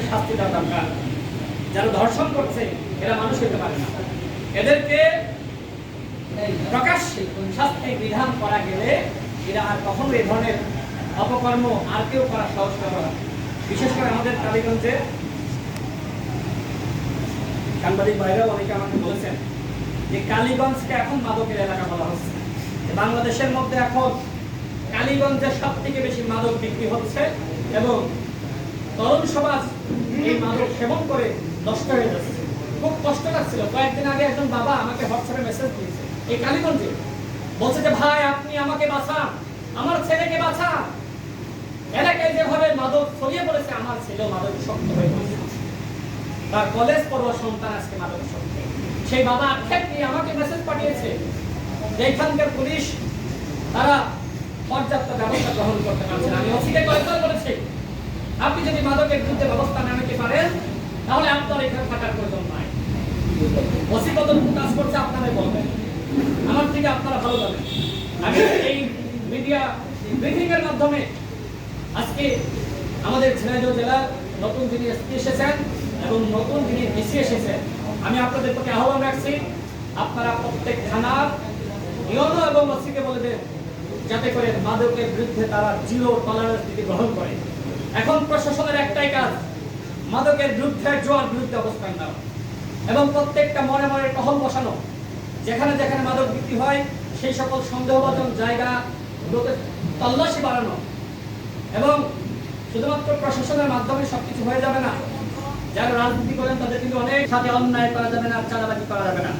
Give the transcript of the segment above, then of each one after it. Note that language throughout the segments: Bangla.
শাস্তি দেওয়া দরকার। যারা ধর্ষণ করছে এরা মানুষ হতে পারে না, এদেরকে প্রকাশ্যে শাস্তি বিধান করা গেলে এরা আর কখনো এই ধরনের অপকর্ম আর কেউ করা সহজ হবে না। বিশেষ করে আমাদের কালীগঞ্জে সাংবাদিক ভাইরাও অনেকে আমাকে বলেছেন যে কালীগঞ্জকে এখন মাদকের এলাকা বলা হচ্ছে। বাংলাদেশের মধ্যে এখন কালীগঞ্জে সব থেকে বেশি মাদক বিক্রি হচ্ছে এবং তরুণ সমাজ এই মাদক সেবন করে নষ্ট হয়ে যাচ্ছে। খুব কষ্ট লাগছিল। কয়েকদিন আগে একজন বাবা আমাকে হোয়াটসঅ্যাপে মেসেজ দিয়েছে এই কালীগঞ্জে, বলছে যে ভাই আপনি আমাকে বাঁচান, আমার ছেলেকে বাঁচান। এলাকায় যেভাবে মাদক ছড়িয়ে পড়েছে আমার ছেলেও মাদক শক্ত হয়ে পড়েছে, তার কলেজ পড়ুয়া সন্তান আজকে মাদক শক্ত। সেই বাবা আক্ষেপ নিয়ে আমাকে মেসেজ পাঠিয়েছে যে এখানকার পুলিশ তারা পর্যাপ্ত ব্যবস্থা গ্রহণ করতে পারছে না। আমি ওসিকে কয়েকবার বলেছি আপনি যদি মাদকের বিরুদ্ধে ব্যবস্থা না নিতে পারেন তাহলে আপনার এখানে থাকার প্রয়োজন নাই। ওসি কতটুকু কাজ করছে আপনারাই বলবেন, আমার থেকে আপনারা ভালো জানেন। আমি এই মিডিয়া ব্রিফিং এর মাধ্যমে আজকে আমাদের ঝিনাইদহ জেলার নতুন যিনি এসপি এসেছেন এবং নতুন যিনি ডিসি এসেছেন, আমি আপনাদের প্রতি আহ্বান রাখছি আপনারা প্রত্যেক থানার ইওনো এবং ওসিকে বলে দেন যাতে করে মাদকের বিরুদ্ধে তারা জিরো টলারেন্স নীতি গ্রহণ করে। এখন প্রশাসনের একটাই কাজ মাদকের বিরুদ্ধে জোয়ার বিরুদ্ধে অবস্থান নেওয়া এবং প্রত্যেকটা মনে মনে টহল বসানো, যেখানে যেখানে মাদক বিক্রি হয় সেই সকল সন্দেহভাজন জায়গা তল্লাশি বাড়ানো। এবং শুধুমাত্র প্রশাসনের মাধ্যমে সবকিছু হয়ে যাবে না, যারা রাজনীতি করেন তাদের কিন্তু অনেক সাথে অন্যায় করা যাবে না, চাঁদাবাজি করা যাবে না।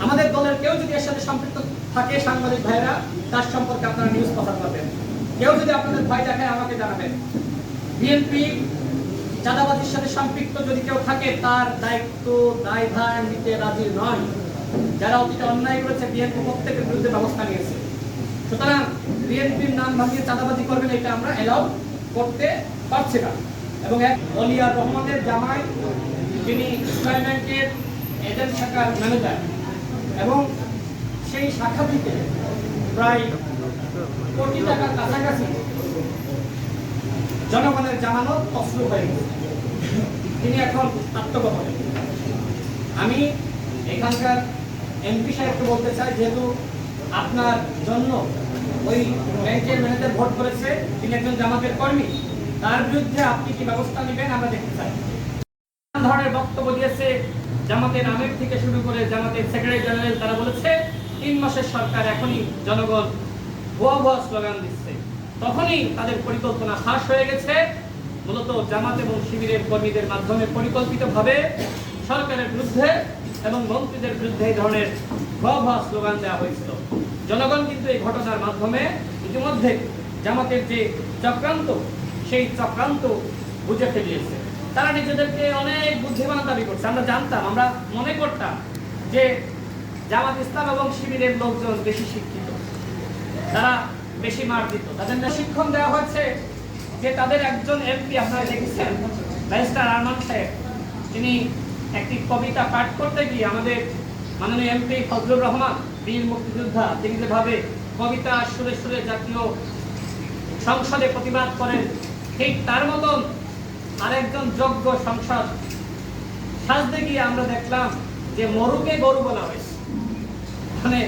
আমাদের দলের কেউ যদি এর সাথে সম্পৃক্ত থাকে সাংবাদিক ভাইরা তার সম্পর্কে আপনারা নিউজ প্রচার করবেন। কেউ যদি আপনাদের ভয় দেখায় আমাকে জানাবেন। বিএনপি চাঁদাবাজির সাথে সম্পৃক্ত যদি কেউ থাকে তার দায়িত্ব দায়ভার নিতে রাজি নয়। যারা অতীতে অন্যায় করেছে বিএনপি প্রত্যেকের বিরুদ্ধে ব্যবস্থা নিয়েছে। সুতরাং বিএনপির নাম ভাঙিয়ে চাঁদাবাজি করবেন এটা আমরা এলাও করতে পারছি না। এবং এক অলিয়ার রহমানের জামাই যিনি ইসলামী ব্যাংকের এজেন্ট শাখার ম্যানেজার এবং সেই শাখা থেকে প্রায় কোটি টাকার কাছাকাছি জনগণের জামানত তছরূপ হয়ে গেছে, তিনি এখন আত্মগোপনে। আমি এখানকার এমপি সাহেবকে বলতে চাই, যেহেতু আপনার জন্য ওই ব্যাংকের ম্যানেজার ভোট করেছে, তিনি একজন জামাতের কর্মী, তার বিরুদ্ধে আপনি কি ব্যবস্থা নেবেন আমরা দেখতে চাই। ধরনের বক্তব্য দিয়েছে জামাতের আমির থেকে শুরু করে জামাতের সেক্রেটারি জেনারেল, তারা বলেছে 3 মাসের সরকার, এখনই জনগণ ভুয়া ভুয়া স্লোগান দিচ্ছে। তখনই তাদের পরিকল্পনা ফাঁস হয়ে গেছে। মূলত জামাত এবং শিবিরের কর্মীদের মাধ্যমে পরিকল্পিতভাবে সরকারের বিরুদ্ধে এবং মন্ত্রীদের বিরুদ্ধে এই ধরনের ভুয়া ভুয়া স্লোগান দেওয়া হয়েছিল। জনগণ কিন্তু এই ঘটনার মাধ্যমে ইতিমধ্যে জামাতের যে চক্রান্ত সেই চক্রান্ত বুঝে ফেলিয়েছে। তারা নিজেদেরকে অনেক বুদ্ধিমান দাবি করছে। আমরা জানতাম, আমরা মনে করতাম যে জামাত ইসলাম এবং শিবিরের লোকজন বেশি শিক্ষিত, তারা বেশি মার দিত, তাদের প্রশিক্ষণ দেওয়া হয়েছে। যে তাদের একজন এমপি আপনারা দেখেছেন ব্যারিস্টার আরমান সাহেব, তিনি একটি কবিতা পাঠ করতে গিয়ে আমাদের মাননীয় এমপি ফজলুর রহমান বীর মুক্তিযোদ্ধা, তিনি যেভাবে কবিতা সুরে সুরে জাতীয় সংসদে প্রতিবাদ করেন, ঠিক তার মতন আরেকজন যোগ্য সংসদ সাজতে গিয়ে আমরা দেখলাম যে মরুকে গরু বলা হয়েছে। মানে